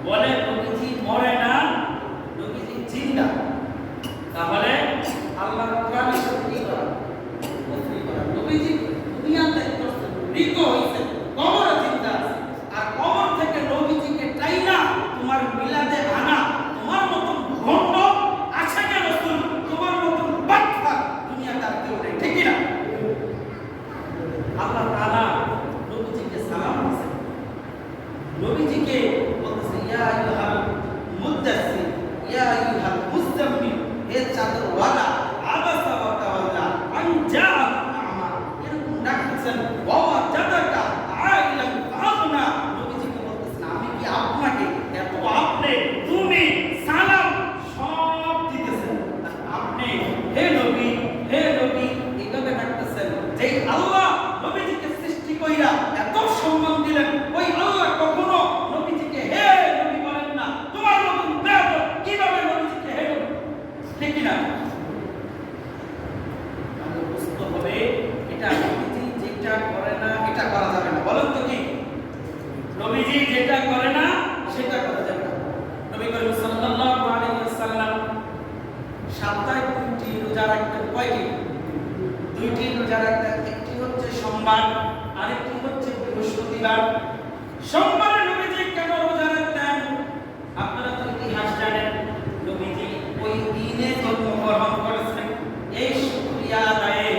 বলে নবীজি মরে না, নবীজি জিন্দা। তাহলে আল্লাহ কোরআনে কি করা? নবীজি দুনিয়াতে মৃত হইছে, কবরে জিন্দা আছে, আর কবর থেকে নবীজিকে টাইনা তোমার মিলাদে আনা, তোমার মতন ভণ্ড আশিকে রাসূল, তোমার মতন বাটফা দুনিয়াতে আর কেউ নেই, ঠিক না? আল্লাহ তাআলা নবীজিকে সালাম দিয়েছেন, নবীজিকে বলতেছে ইয়া আইয়ুহাল মুদ্দাসসির ইয়া আইয়ুহাল মুযাম্মিল, হে চাদর ওয়ালা আবাসা ওয়া তাওয়াল্লা আন জাআহু আ'মা, এরকম ডাকতেছেন ওয়া ওয়াজাদাকা আইলান ফাগনা। নবীজিকে বলতেছেন আমি কি আপনাকে এত আপনি তুমি সালাম সব দিতেছেন, আপনি হে নবী এইভাবে ডাকতেছেন। যেই আল্লাহ নবীজিকে সৃষ্টি কইরা এত সম্মান দিলেন, ওই আল্লাহ কখনো নবীজিকে হে নবী বলেন না। তোমার মতন বেয়াদব কিভাবে নবীজিকে হে নবী, ঠিক না? তাহলে বুঝতে হবে এটা নবীজি যেটা করে না এটা করা যাবে না। বলেন তো কি? নবীজি যেটা করে না সেটা করা যাবে না। নবী করিম সাল্লাল্লাহু আলাইহি ওয়াসাল্লাম সপ্তাহে 2টি রোজা রাখতেন। কয়টি? 2টি রোজা রাখতেন। একটি হচ্ছে সোমবার, আরেকটি হচ্ছে বৃহস্পতিবার। সোমবারে নবীজি কেন রোজা রাখতেন? আপনারা তো ইতিহাস জানেন, নবীজি ওই দিনে জন্মগ্রহণ করেছেন। এই শুকরিয়া আদায়ে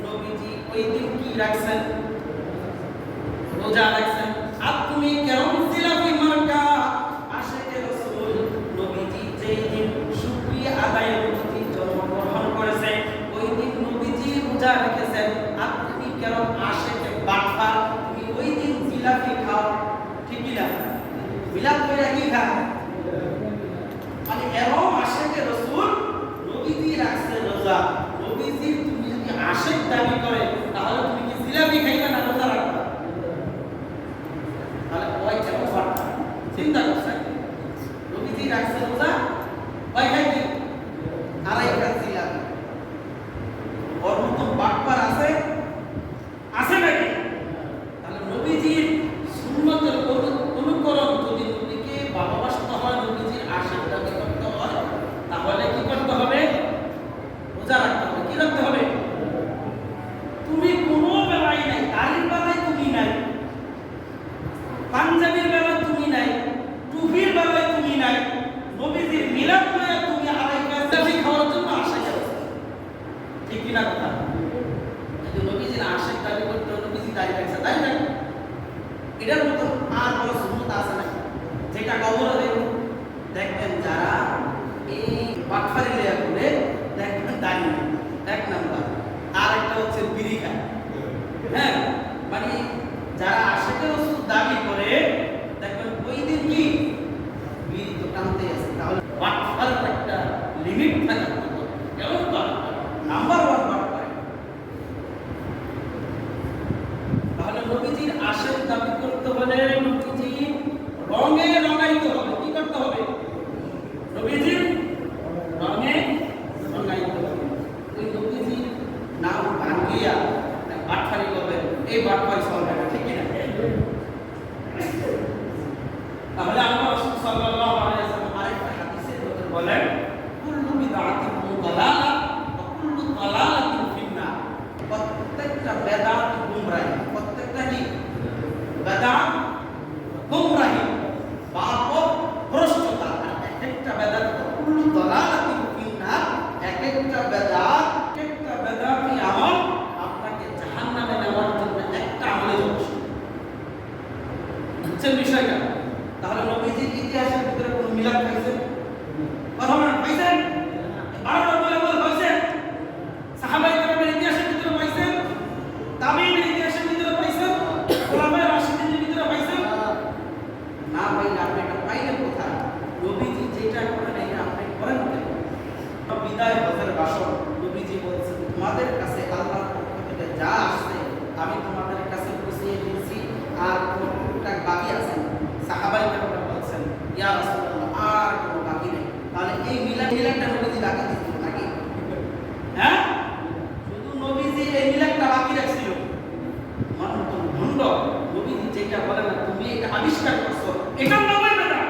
নবীজি ওই দিন কি রাখছেন? রোজা রাখছেন। আর তুমি কেমন ছিলা মার্কা আশিকে রাসূল, নবীজি যেই দিন শুকরিয়া আদায়ে নবীজি জন্মগ্রহণ করেছে ওই দিন নবীজি রোজা রেখেছেন। আর তুমি কেমন আশিকে বাটফা, তুমি ওই দিন জিলাপি খাও, ঠিক না? বিলাপ করে কি খাও? মানে এরকম আশিকে রাসূল নবীজি রাখছে রোজা। নবীজি তুমি যদি আশিক দাবি করে তাহলে তুমি কি জিলাপি খাইবা না রোজা রাখবা? তাহলে ওই কেমন বাটফা চিন্তা করছেন? নবীজি রাখছে রোজা, ওই খাই কি আড়াই কাজ জিলাপি। ওর মতন বাটপার আছে নাকি? তাহলে নবীজির সুন্নতের অনুকরণ যদি নবীকে ভালোবাসতে হয়, নবীজির আশীর্বাদ দাবি করতে হয়, তাহলে কি করতে হবে? রোজা রাখতে হবে। কি রাখতে হবে? তুমি কোনো বেলায় নাই, দাড়ির বেলায় তুমি নাই, পাঞ্জাবির বেলায় তুমি নাই, টুপির বেলায় তুমি নাই, নবীজির মিলাদ করে তুমি আড়াই কাজ খাওয়ার জন্য আশা করছো, ঠিক কিনা কথা? নবীজির আশীর্বাদ দাবি করতে নবীজি দাঁড়িয়ে রাখছে, তাই না? এটার মতো আর বড় সুন্নত আছে না যেটা কবরে দেখবেন যারা এই বাটফারি লেয়া করে দেখবেন দাঁড়িয়ে, এক নাম্বার। আর একটা হচ্ছে বিড়ি খায়। হ্যাঁ, মানে যারা আশিকে রাসূল দাবি করে দেখবেন ওই দিন কি বিড়ি তো টানতে আছে। তাহলে বাটফারের একটা লিমিট থাকে, কেমন নাম্বার 1 বাটফার। তাহলে নবীজির আশীর্বাদ দাবি করতে হলে নবীজি রঙে রঙাইতে হবে। কি করতে হবে? নবীজির রঙে রঙাইতে হবে। ওই নবীজির নাম ভাঙ্গিয়া বাটফারি করবেন, এই বাটফারি চলবে না, ঠিক না? তাহলে আল্লাহ রাসূল সাল্লাল্লাহু আলাইহি ওয়াসাল্লাম আরেকটা হাদিসে বলেন কুল্লু বিদআতিন দালালা ওয়া কুল্লু দালালাতিন ফিন্নার। প্রত্যেকটা বেদাত গুমরাহি, প্রত্যেকটা কি বেদাত গুমরাহি, বাতিল ভ্রষ্টতা। আর একটা বেদাত কুল্লু দালালাতিন ফিন্নার, একটা বেদাতি আমল আপনাকে জাহান্নামে নেওয়ার জন্য একটা আমলে যথেষ্ট। হচ্ছে বিষয়টা। তাহলে নবীজির ইতিহাসের ভিতরে কোনো মিলাদ পাইছেন? কথা বলেন, পাইছেন? বারবার বলে পাইছেন? সাহাবায়ে কেরামের ইতিহাসের ভিতরে পাইছেন? তাবিঈনের ইতিহাসের ভিতরে পাইছেন? খোলাফায়ে রাশিদিনের ভিতরে পাইছেন? না পাইলে আপনি এটা পাইলেন কোথায়? নবীজি যেটা করেন এটা আপনি করেন কেন? বিদায় হজের ভাষণ নবীজি বলছেন তোমাদের কাছে আল্লাহর পক্ষ থেকে যা আসছে আমি তোমাদের কাছে পৌঁছিয়ে দিয়েছি, আর কোনো টুকটাক বাকি আছে। সাহাবায়ে কেরাম বলছেন ইয়া রাসূলুল্লাহ আর কোনো বাকি নেই। তাহলে এই মিলাদটা নবীজি বাকি দিয়েছিল নাকি? হ্যাঁ, শুধু নবীজি এই মিলাদটা বাকি রাখছিল। মানুষ তো ভণ্ড, নবীজি যেটা বলে না তুমি এটা আবিষ্কার করছো, এটার নামই বেদাত।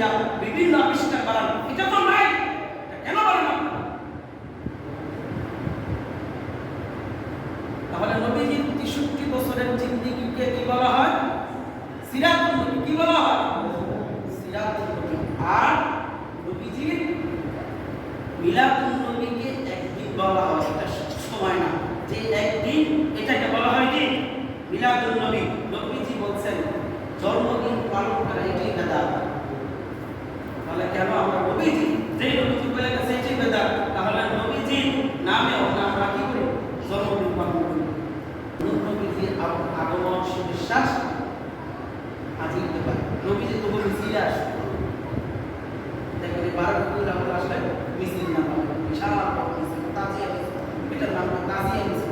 কইরা বিভিন্ন আবিষ্কার বানান, এটা তো নাই। এটা কেন বলেন আপনারা? তাহলে নবীজির 63 বছরের জিন্দেগিকে কি বলা হয়? সিরাতুন নবী। কি বলা হয়? সিরাতুন নবী। আর নবীজির মিলাদুন নবীকে একদিন বলা হয়, এটা সময় না, যে একদিন এটাকে বলা হয় কি মিলাদুন নবী। নবীজি বলছেন জন্মদিন পালন করা এটাই বেদাত। তাহলে কেন আমরা নবীজি, যে নবীজি বলে গেছে এটাই বেদাত, তাহলে নবীজির নামে আমরা কি করি? জন্মদিন পালন করি। নবীজির আগমন সুবিশ্বাস হাজির হতে পারে। নবীজি তবু মিছিলে আসে, দেখবেন 12 কুল আমরা আসলে মিছিল না পাবো, বিশাল মিছিল, তাজিয়া মিছিল, এটার নাম তাজিয়া মিছিল।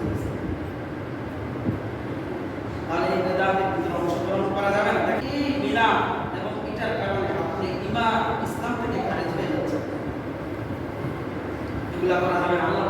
তাহলে এই বেদাতের ভিতরে অংশগ্রহণ করা যাবে না। এই মিলাদ এবং এটার কারণে আপনি ইমান ইসলাম থেকে খারিজ হয়ে যাচ্ছে, এগুলা করা যাবে না। আল্লাহ